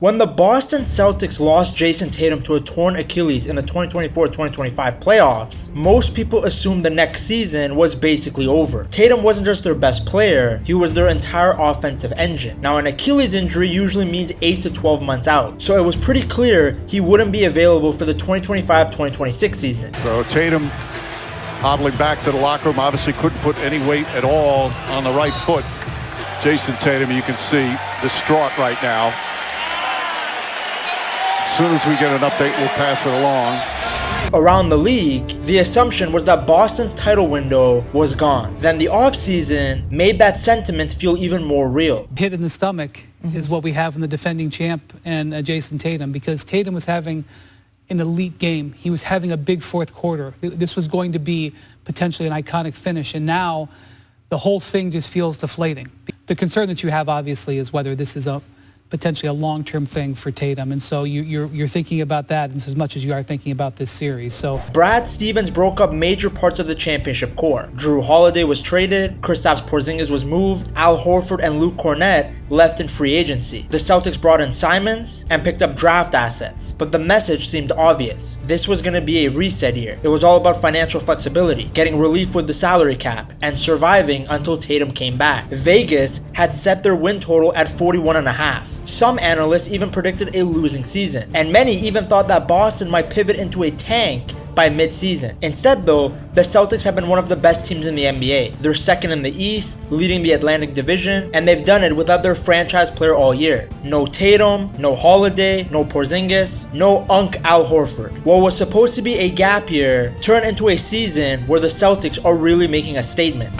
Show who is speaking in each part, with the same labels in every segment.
Speaker 1: When the Boston Celtics lost Jayson Tatum to a torn Achilles in the 2024-2025 playoffs, most people assumed the next season was basically over. Tatum wasn't just their best player, he was their entire offensive engine. Now, an Achilles injury usually means 8 to 12 months out, so it was pretty clear he wouldn't be available for the 2025-2026 season.
Speaker 2: So Tatum hobbling back to the locker room, obviously couldn't put any weight at all on the right foot. Jayson Tatum, you can see, distraught right now. As soon as we get an update, we'll pass it along.
Speaker 1: Around the league, the assumption was that Boston's title window was gone. Then the offseason made that sentiment feel even more real.
Speaker 3: Hit in the stomach is what we have in the defending champ and Jayson Tatum, because Tatum was having an elite game. He was having a big fourth quarter. This was going to be potentially an iconic finish, and now the whole thing just feels deflating. The concern that you have, obviously, is whether this is potentially a long-term thing for Tatum, and so you're thinking about that as much as you are thinking about this series. So
Speaker 1: Brad Stevens broke up major parts of the championship core. Jrue Holiday was traded, Kristaps Porzingis was moved, Al Horford and Luke Kornet left in free agency. The Celtics brought in Simons and picked up draft assets, but the message seemed obvious. This was going to be a reset year. It was all about financial flexibility, getting relief with the salary cap, and surviving until Tatum came back. Vegas had set their win total at 41.5. Some analysts even predicted a losing season, and many even thought that Boston might pivot into a tank by mid-season. Instead though, the Celtics have been one of the best teams in the NBA. They're second in the East, leading the Atlantic Division, and they've done it without their franchise player all year. No Tatum, no Holiday, no Porzingis, no Al Horford. What was supposed to be a gap year turned into a season where the Celtics are really making a statement.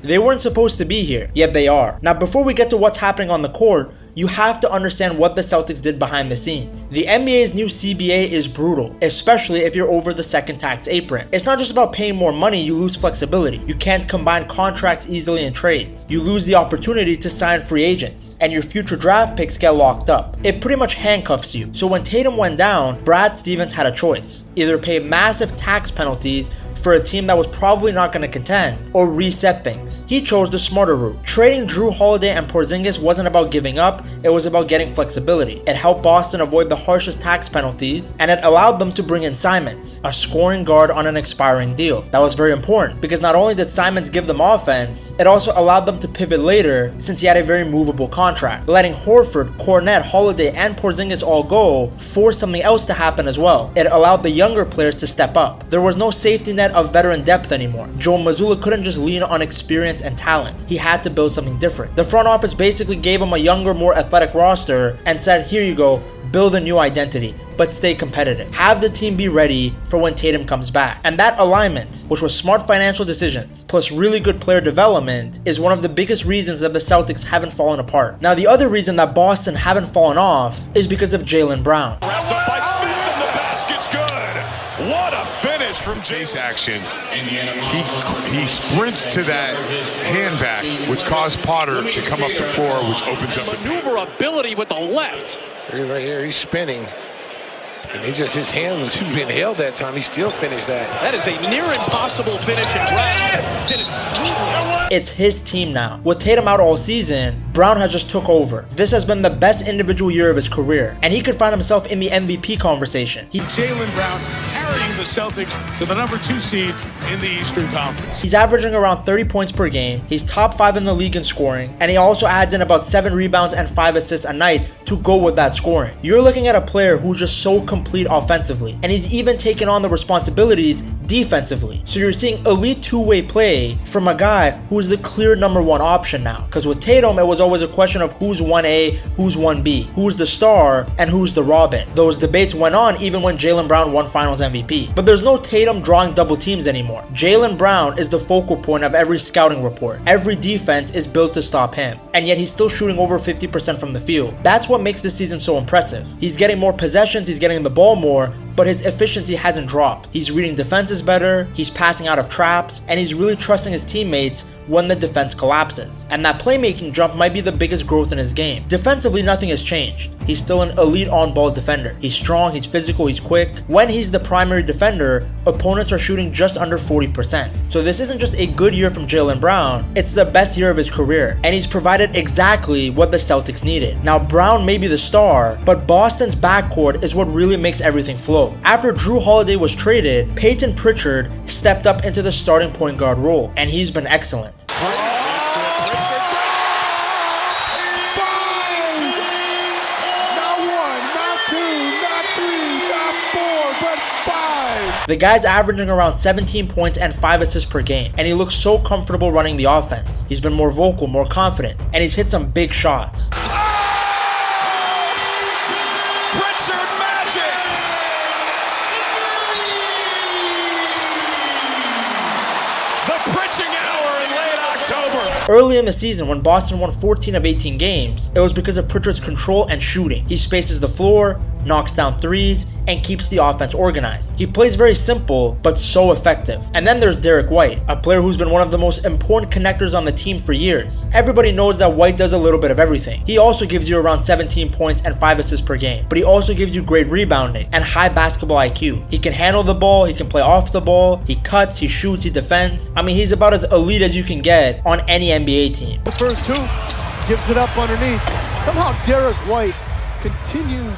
Speaker 1: They weren't supposed to be here, yet they are. Now, before we get to what's happening on the court, you have to understand what the Celtics did behind the scenes. The NBA's new CBA is brutal, especially if you're over the second tax apron. It's not just about paying more money, you lose flexibility. You can't combine contracts easily in trades. You lose the opportunity to sign free agents, and your future draft picks get locked up. It pretty much handcuffs you. So when Tatum went down, Brad Stevens had a choice. Either pay massive tax penalties for a team that was probably not going to contend, or reset things. He chose the smarter route. Trading Jrue Holiday and Porzingis wasn't about giving up, it was about getting flexibility. It helped Boston avoid the harshest tax penalties, and it allowed them to bring in Simons, a scoring guard on an expiring deal. That was very important, because not only did Simons give them offense, it also allowed them to pivot later since he had a very movable contract. Letting Horford, Kornet, Holiday, and Porzingis all go forced something else to happen as well. It allowed the younger players to step up. There was no safety net of veteran depth anymore. Joe Mazzulla couldn't just lean on experience and talent. He had to build something different. The front office basically gave him a younger, more athletic roster and said, here you go, build a new identity, but stay competitive. Have the team be ready for when Tatum comes back. And that alignment, which was smart financial decisions, plus really good player development, is one of the biggest reasons that the Celtics haven't fallen apart. Now, the other reason that Boston haven't fallen off is because of Jaylen Brown.
Speaker 4: Wrapped up by Smith, and the basket's good. What a finish from
Speaker 5: Chase action. He sprints to that hand back, which caused Potter to come up the floor, which opens up the
Speaker 4: maneuverability with the left.
Speaker 6: Right here, he's spinning. And his hand was being held that time. He still finished that.
Speaker 4: That is a near impossible finish, and Brown did it sweetly.
Speaker 1: It's his team now. With Tatum out all season, Brown has just took over. This has been the best individual year of his career, and he could find himself in the MVP conversation.
Speaker 4: Jaylen Brown carrying the Celtics to the number 2 seed in the Eastern Conference.
Speaker 1: He's averaging around 30 points per game. He's top 5 in the league in scoring, and he also adds in about 7 rebounds and 5 assists a night to go with that scoring. You're looking at a player who's just so complete offensively, and he's even taken on the responsibilities defensively. So you're seeing elite two-way play from a guy who's the clear number 1 option now. Because with Tatum, it was always a question of who's 1A, who's 1B, who's the star, and who's the Robin. Those debates went on even when Jaylen Brown won Finals MVP. But there's no Tatum drawing double teams anymore. Jaylen Brown is the focal point of every scouting report. Every defense is built to stop him, and yet he's still shooting over 50% from the field. That's what makes this season so impressive. He's getting more possessions, he's getting the ball more, but his efficiency hasn't dropped. He's reading defenses better, he's passing out of traps, and he's really trusting his teammates when the defense collapses. And that playmaking jump might be the biggest growth in his game. Defensively, nothing has changed. He's still an elite on-ball defender. He's strong, he's physical, he's quick. When he's the primary defender, opponents are shooting just under 40%. So this isn't just a good year from Jaylen Brown, it's the best year of his career, and he's provided exactly what the Celtics needed. Now Brown may be the star, but Boston's backcourt is what really makes everything flow. After Jrue Holiday was traded, Payton Pritchard stepped up into the starting point guard role, and he's been excellent. The guy's averaging around 17 points and 5 assists per game, and he looks so comfortable running the offense. He's been more vocal, more confident, and he's hit some big shots.
Speaker 5: Pritchard magic! The Pritching hour in late October.
Speaker 1: Early in the season, when Boston won 14 of 18 games, it was because of Pritchard's control and shooting. He spaces the floor, knocks down threes, and keeps the offense organized. He plays very simple, but so effective. And then there's Derrick White, a player who's been one of the most important connectors on the team for years. Everybody knows that White does a little bit of everything. He also gives you around 17 points and 5 assists per game, but he also gives you great rebounding and high basketball IQ. He can handle the ball, he can play off the ball, he cuts, he shoots, he defends. I mean, he's about as elite as you can get on any NBA team.
Speaker 7: The first two, gives it up underneath. Somehow Derrick White continues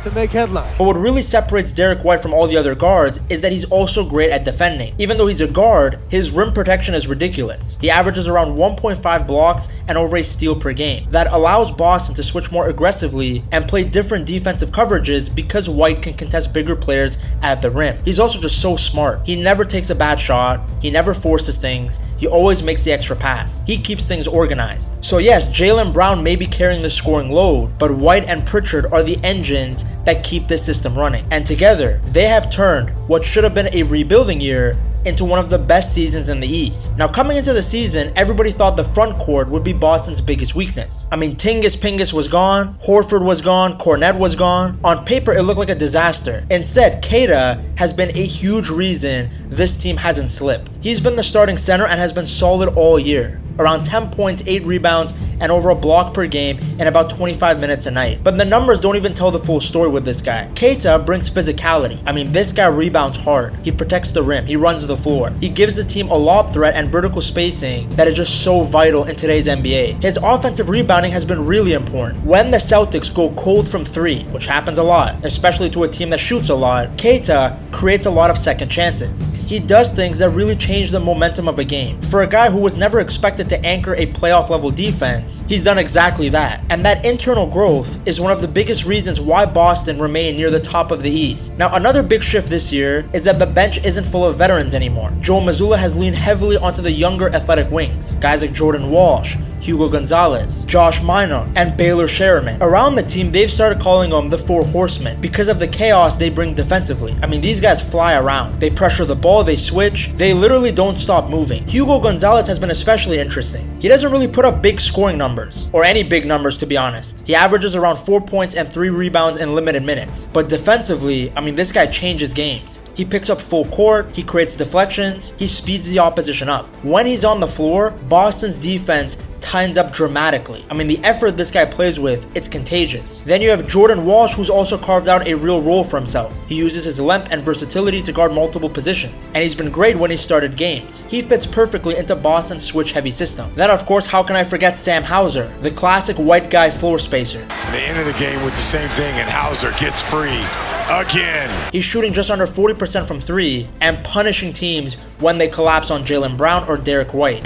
Speaker 7: to make headlines.
Speaker 1: But what really separates Derrick White from all the other guards is that he's also great at defending. Even though he's a guard, his rim protection is ridiculous. He averages around 1.5 blocks and over a steal per game. That allows Boston to switch more aggressively and play different defensive coverages because White can contest bigger players at the rim. He's also just so smart. He never takes a bad shot, he never forces things, he always makes the extra pass. He keeps things organized. So yes, Jaylen Brown may be carrying the scoring load, but White and Pritchard are the engines that keep this system running. And together, they have turned what should have been a rebuilding year into one of the best seasons in the East. Now coming into the season, everybody thought the front court would be Boston's biggest weakness. I mean, Pingus was gone, Horford was gone, Kornet was gone. On paper, it looked like a disaster. Instead, Keita has been a huge reason this team hasn't slipped. He's been the starting center and has been solid all year. Around 10 points, 8 rebounds, and over a block per game in about 25 minutes a night. But the numbers don't even tell the full story with this guy. Keita brings physicality. I mean, this guy rebounds hard. He protects the rim. He runs the floor. He gives the team a lob threat and vertical spacing that is just so vital in today's NBA. His offensive rebounding has been really important. When the Celtics go cold from 3, which happens a lot, especially to a team that shoots a lot, Keita creates a lot of second chances. He does things that really change the momentum of a game. For a guy who was never expected to anchor a playoff level defense, he's done exactly that. And that internal growth is one of the biggest reasons why Boston remain near the top of the East. Now another big shift this year is that the bench isn't full of veterans anymore. Joe Mazzulla has leaned heavily onto the younger athletic wings. Guys like Jordan Walsh, Hugo Gonzalez, Josh Minor, and Baylor Sherman. Around the team, they've started calling them the Four Horsemen because of the chaos they bring defensively. I mean, these guys fly around. They pressure the ball, they switch, they literally don't stop moving. Hugo Gonzalez has been especially interesting. He doesn't really put up big scoring numbers, or any big numbers to be honest. He averages around 4 points and 3 rebounds in limited minutes. But defensively, I mean, this guy changes games. He picks up full court, he creates deflections, he speeds the opposition up. When he's on the floor, Boston's defense tightens up dramatically. I mean, the effort this guy plays with, it's contagious. Then you have Jordan Walsh, who's also carved out a real role for himself. He uses his length and versatility to guard multiple positions, and he's been great when he started games. He fits perfectly into Boston's switch-heavy system. Then, of course, how can I forget Sam Hauser, the classic white guy floor spacer.
Speaker 5: And they ended the game with the same thing, and Hauser gets free again.
Speaker 1: He's shooting just under 40% from 3 and punishing teams when they collapse on Jaylen Brown or Derrick White.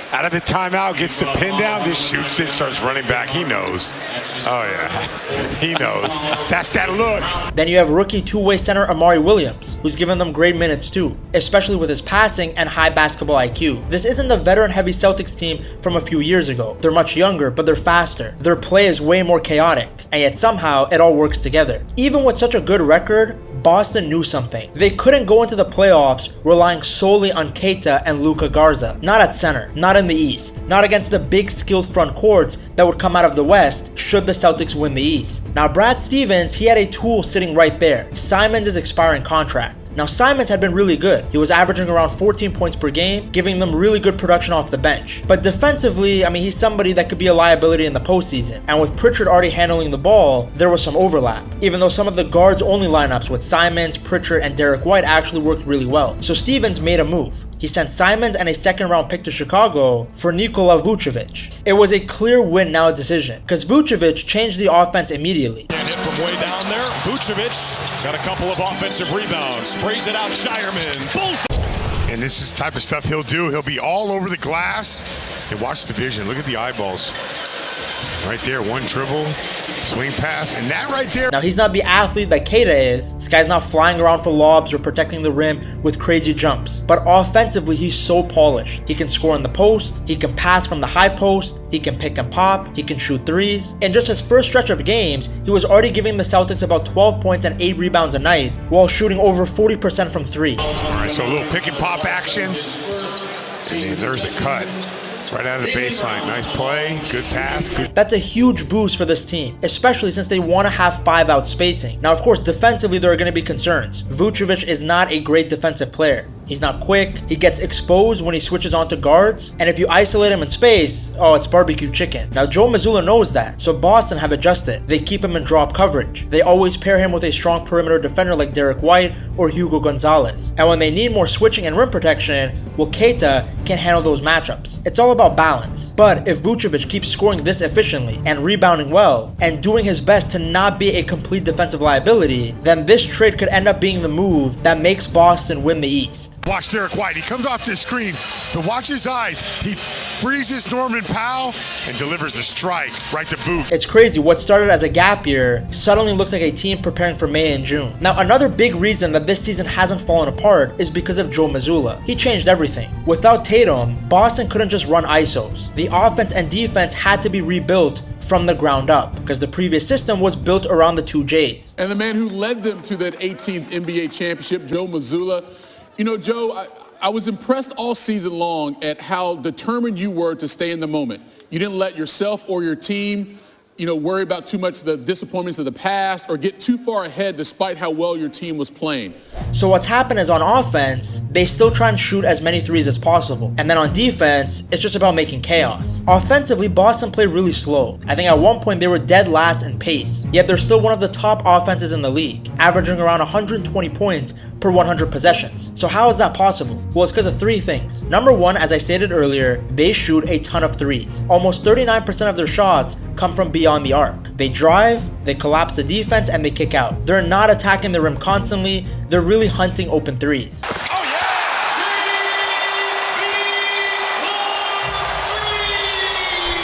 Speaker 5: Out of the timeout, gets the pin down, just shoots it, starts running back. He knows. Oh, yeah. He knows. That's that look.
Speaker 1: Then you have rookie two-way center Amari Williams, who's given them great minutes too, especially with his passing and high basketball IQ. This isn't the veteran-heavy Celtics team from a few years ago. They're much younger, but they're faster. Their play is way more chaotic, and yet somehow it all works together. Even with such a good record, Boston knew something. They couldn't go into the playoffs relying solely on Keita and Luka Garza. Not at center, not in the East, not against the big skilled front courts that would come out of the West should the Celtics win the East. Now Brad Stevens, he had a tool sitting right there. Simons' expiring contract. Now Simons had been really good. He was averaging around 14 points per game, giving them really good production off the bench. But defensively, I mean, he's somebody that could be a liability in the postseason. And with Pritchard already handling the ball, there was some overlap. Even though some of the guards-only lineups with Simons, Pritchard, and Derrick White actually worked really well. So Stevens made a move. He sent Simons and a second-round pick to Chicago for Nikola Vucevic. It was a clear win-now decision, because Vucevic changed the offense immediately.
Speaker 4: And hit from way down there. Vucevic got a couple of offensive rebounds. Sprays it out, Shireman. Bullseye.
Speaker 5: And this is the type of stuff he'll do. He'll be all over the glass. And watch the vision. Look at the eyeballs. Right there, one dribble, swing pass, and that right there.
Speaker 1: Now, he's not the athlete that Keita is. This guy's not flying around for lobs or protecting the rim with crazy jumps. But offensively, he's so polished. He can score in the post, he can pass from the high post, he can pick and pop, he can shoot threes. In just his first stretch of games, he was already giving the Celtics about 12 points and 8 rebounds a night, while shooting over 40% from 3.
Speaker 5: All right, so a little pick and pop action. And then there's the cut. Right out of the baseline. Nice play, good pass. Good.
Speaker 1: That's a huge boost for this team, especially since they want to have 5-out spacing. Now, of course, defensively, there are going to be concerns. Vucevic is not a great defensive player. He's not quick, he gets exposed when he switches onto guards, and if you isolate him in space, oh, it's barbecue chicken. Now, Joe Mazzulla knows that, so Boston have adjusted. They keep him in drop coverage. They always pair him with a strong perimeter defender like Derrick White or Hugo Gonzalez. And when they need more switching and rim protection, well, Keita can handle those matchups. It's all about balance. But if Vucevic keeps scoring this efficiently and rebounding well, and doing his best to not be a complete defensive liability, then this trade could end up being the move that makes Boston win the East.
Speaker 5: Watch Derrick White. He comes off this screen, but watch his eyes. He freezes Norman Powell and delivers the strike right to boot.
Speaker 1: It's crazy. What started as a gap year suddenly looks like a team preparing for May and June. Now, another big reason that this season hasn't fallen apart is because of Joe Mazzulla. He changed everything. Without Tatum, Boston couldn't just run ISOs. The offense and defense had to be rebuilt from the ground up, because the previous system was built around the 2 J's.
Speaker 8: And the man who led them to that 18th NBA championship, Joe Mazzulla. You know, Joe, I was impressed all season long at how determined you were to stay in the moment. You didn't let yourself or your team, worry about too much the disappointments of the past or get too far ahead despite how well your team was playing.
Speaker 1: So what's happened is on offense, they still try and shoot as many threes as possible. And then on defense, it's just about making chaos. Offensively, Boston played really slow. I think at one point they were dead last in pace. Yet they're still one of the top offenses in the league, averaging around 120 points per 100 possessions. So how is that possible? Well, it's because of 3 things. Number 1, as I stated earlier, they shoot a ton of threes. Almost 39% of their shots come from beyond the arc. They drive, they collapse the defense, and they kick out. They're not attacking the rim constantly, they're really hunting open threes.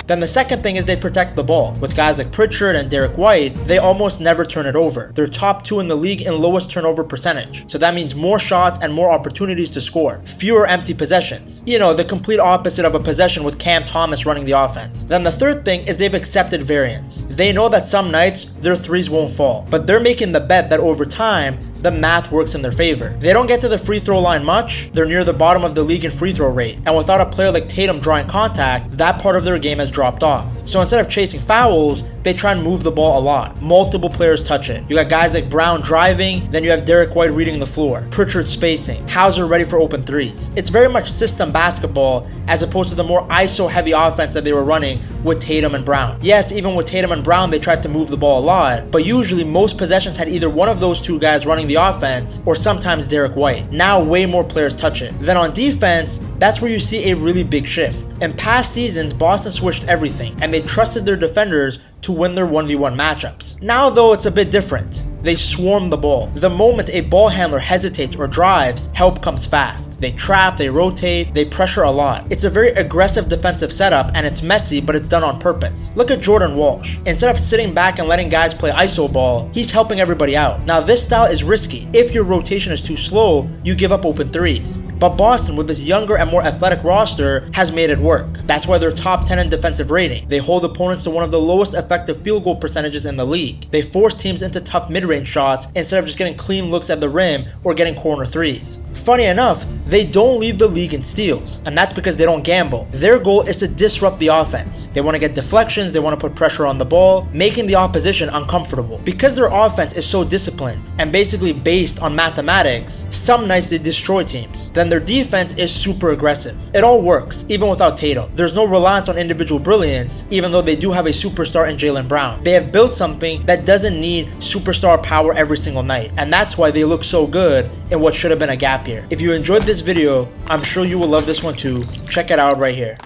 Speaker 1: Then the second thing is they protect the ball. With guys like Pritchard and Derrick White, they almost never turn it over. They're top 2 in the league in lowest turnover percentage. So that means more shots and more opportunities to score. Fewer empty possessions. The complete opposite of a possession with Cam Thomas running the offense. Then the third thing is they've accepted variance. They know that some nights their threes won't fall, but they're making the bet that over time, the math works in their favor. They don't get to the free throw line much, they're near the bottom of the league in free throw rate, and without a player like Tatum drawing contact, that part of their game has dropped off. So instead of chasing fouls, they try and move the ball a lot. Multiple players touch it. You got guys like Brown driving, then you have Derrick White reading the floor, Pritchard spacing, Hauser ready for open threes. It's very much system basketball as opposed to the more ISO heavy offense that they were running with Tatum and Brown. Yes, even with Tatum and Brown, they tried to move the ball a lot, but usually most possessions had either one of those 2 guys running the offense or sometimes Derrick White. Now way more players touch it. Then on defense, that's where you see a really big shift. In past seasons, Boston switched everything and they trusted their defenders to win their 1v1 matchups. Now though, it's a bit different. They swarm the ball. The moment a ball handler hesitates or drives, help comes fast. They trap, they rotate, they pressure a lot. It's a very aggressive defensive setup and it's messy, but it's done on purpose. Look at Jordan Walsh. Instead of sitting back and letting guys play ISO ball, he's helping everybody out. Now this style is risky. If your rotation is too slow, you give up open threes. But Boston, with this younger and more athletic roster, has made it work. That's why they're top 10 in defensive rating. They hold opponents to one of the lowest effective field goal percentages in the league. They force teams into tough mid-range mid-range shots instead of just getting clean looks at the rim or getting corner threes. Funny enough, they don't lead the league in steals, and that's because they don't gamble. Their goal is to disrupt the offense. They want to get deflections, they want to put pressure on the ball, making the opposition uncomfortable. Because their offense is so disciplined and basically based on mathematics, some nights they destroy teams. Then their defense is super aggressive. It all works, even without Tatum. There's no reliance on individual brilliance, even though they do have a superstar in Jaylen Brown. They have built something that doesn't need superstar power every single night, and that's why they look so good in what should have been a gap year. If you enjoyed this video, I'm sure you will love this one too. Check it out right here.